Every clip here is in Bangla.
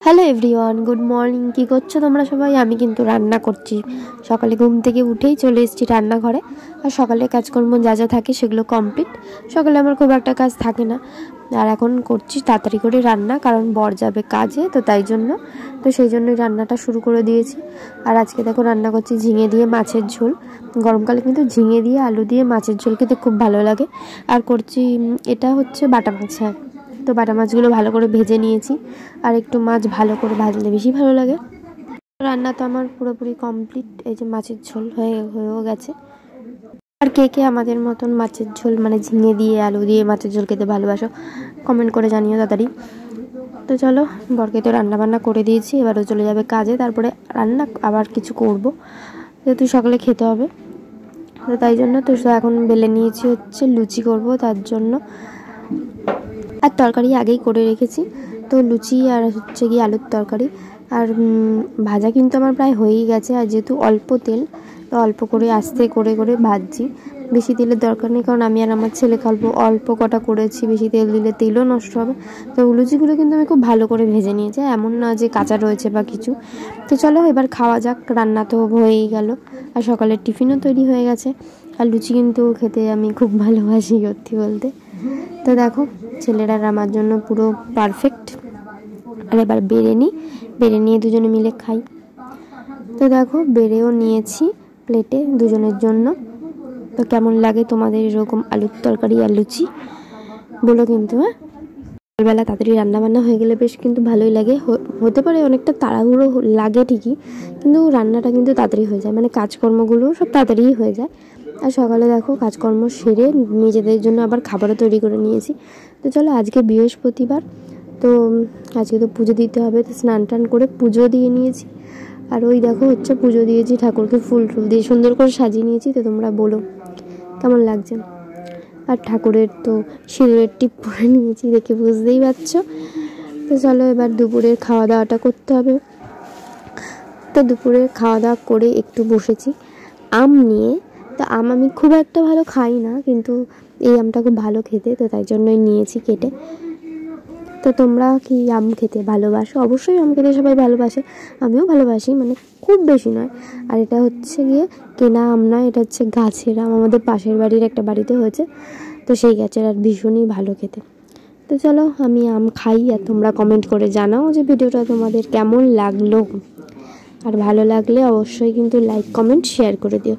Hello everyone, good morning. কী করছো তোমরা সবাই? আমি কিন্তু রান্না করছি। সকালে ঘুম থেকে উঠেই চলে এসেছি রান্নাঘরে। আর সকালে কাজকর্ম যা যা থাকে সেগুলো কমপ্লিট। সকালে আমার খুব একটা কাজ থাকে না। আর এখন করছি তাড়াতাড়ি করে রান্না, কারণ বর যাবে কাজে, তো তাই জন্য সেই জন্যই রান্নাটা শুরু করে দিয়েছি। আর আজকে দেখো রান্না করছি ঝিঙে দিয়ে মাছের ঝোল। গরমকালে কিন্তু ঝিঙে দিয়ে আলু দিয়ে মাছের ঝোল খেতে খুব ভালো লাগে। আর করছি, এটা হচ্ছে বাটা মাছ। হ্যাঁ, তো বাটা মাছগুলো ভালো করে ভেজে নিয়েছি। আর একটু মাছ ভালো করে ভাজলে বেশি ভালো লাগে। রান্না তো আমার পুরোপুরি কমপ্লিট। এই যে মাছের ঝোল হয়েও গেছে। আর কে কে আমাদের মতন মাছের ঝোল মানে ঝিঙে দিয়ে আলু দিয়ে মাছের ঝোল খেতে ভালোবাসো, কমেন্ট করে জানিও তাড়াতাড়ি। তো চলো, বরকে তো রান্না বান্না করে দিয়েছি, এবারও চলে যাবে কাজে। তারপরে রান্না আবার কিছু করব, যেহেতু সকালে খেতে হবে। তো তাই জন্য তো এখন বেলে নিয়েছি হচ্ছে লুচি করব, তার জন্য। আর তরকারি আগেই করে রেখেছি, তো লুচি আর হচ্ছে গিয়ে আলুর তরকারি। আর ভাজা কিন্তু আমার প্রায় হয়েই গেছে। আর যেহেতু অল্প তেল, তো অল্প করে আস্তে করে করে ভাজছি। বেশি তেলের দরকার নেই, কারণ আমি আর আমার ছেলে খাবো। অল্প কটা করেছি, বেশি তেল দিলে তেলও নষ্ট হবে। তো লুচিগুলো কিন্তু আমি খুব ভালো করে ভেজে নিয়েছি, এমন না যে কাঁচা রয়েছে বা কিছু। তো চলো এবার খাওয়া যাক। রান্না তো হয়েই গেল, আর সকালের টিফিনও তৈরি হয়ে গেছে। আর লুচি কিন্তু খেতে আমি খুব ভালোবাসি সত্যি বলতে। তো দেখো, ছেলেরা আমার জন্য পুরো পারফেক্ট। আর এবার বেড়ে নিয়ে দুজনে মিলে খাই। তো দেখো বেড়েও নিয়েছি প্লেটে দুজনের জন্য। তো কেমন লাগে তোমাদের এরকম আলুর তরকারি আর লুচি বলো কিন্তু। হ্যাঁ, সকালবেলা তাড়াতাড়ি রান্নাবান্না হয়ে গেলে বেশ কিন্তু ভালোই লাগে। হতে পারে অনেকটা তাড়াহুড়ো লাগে ঠিকই, কিন্তু রান্নাটা কিন্তু তাড়াতাড়ি হয়ে যায়, মানে কাজকর্মগুলো সব তাড়াতাড়িই হয়ে যায়। আর সকালে দেখো কাজকর্ম সেরে নিজেদের জন্য আবার খাবারও তৈরি করে নিয়েছি। তো চলো, আজকে বৃহস্পতিবার, তো আজকে তো পুজো দিতে হবে, তো স্নান টান করে পুজো দিয়ে নিয়েছি। আর ওই দেখো হচ্ছে পুজো দিয়েছি, ঠাকুরকে ফুল দিয়ে সুন্দর করে সাজিয়ে নিয়েছি। তো তোমরা বলো কেমন লাগছে। আর ঠাকুরের তো সিঁদুরের টিপ পরে নিয়েছি, দেখে বুঝতেই পারছো। তো চলো এবার দুপুরের খাওয়া দাওয়াটা করতে হবে। তো দুপুরে খাওয়া দাওয়া করে একটু বসেছি আম নিয়ে। তো আম আমি খুব একটা ভালো খাই না, কিন্তু এই আমটা খুব ভালো খেতে, তো তাই জন্যই নিয়েছি কেটে। তো তোমরা কি আম খেতে ভালোবাসো? অবশ্যই আম খেতে সবাই ভালোবাসে, আমিও ভালোবাসি, মানে খুব বেশি নয়। আর এটা হচ্ছে গিয়ে কেনা আম নয়, এটা হচ্ছে গাছের আম, আমাদের পাশের বাড়ির একটা বাড়িতে হয়েছে, তো সেই গাছের। আর ভীষণই ভালো খেতে। তো চলো আমি আম খাই, আর তোমরা কমেন্ট করে জানাও যে ভিডিওটা তোমাদের কেমন লাগলো। আর ভালো লাগলে অবশ্যই কিন্তু লাইক কমেন্ট শেয়ার করে দিও।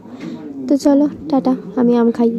তো চলো টাটা, আমি আম খাই।